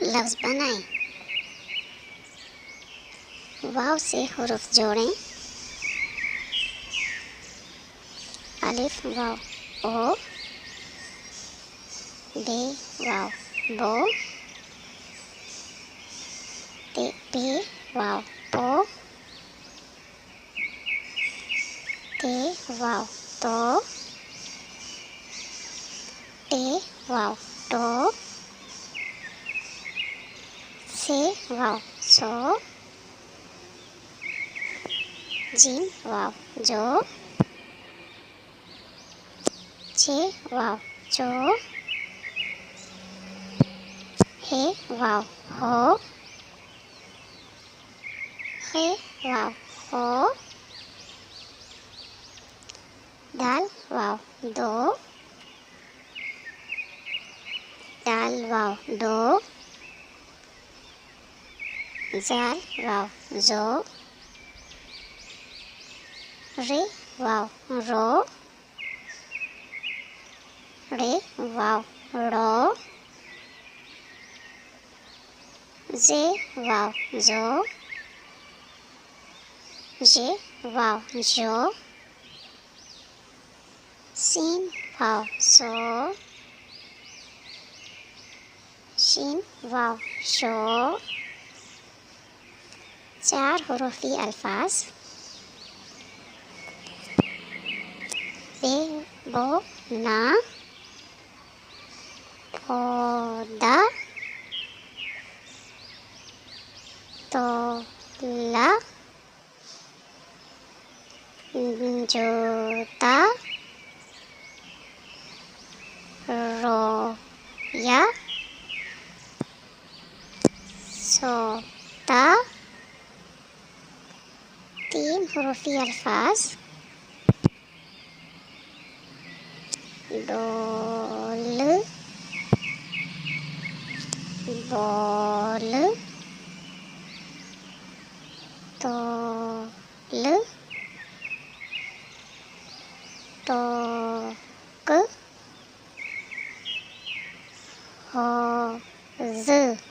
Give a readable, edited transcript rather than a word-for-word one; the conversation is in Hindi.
लफ्ज़ बनाएं। वाव से हुरूफ जोड़ें। अलिफ वाव ओ, बे वाव बो, पे वाव पो, ते वाव तो, टे वाव टो, से वाव सो, जीम वाव जो, चे वाव चो, हे वाव हो, हे वाव हो, दाल वाव दो, दाल वाव दो, जाल वाव जो, रे वाव रो, रे वाव रो, जे वाव जो, जे वाव जो, सीन वाव सो, शीन वाव शो। 4 हुरूफी अल्फाज बे बो ना, पौधा, तोला, जूता, रोया, सोता। 3 हुरूफी अल्फाज डोल, बॉल, तोल, टोक, हौज़।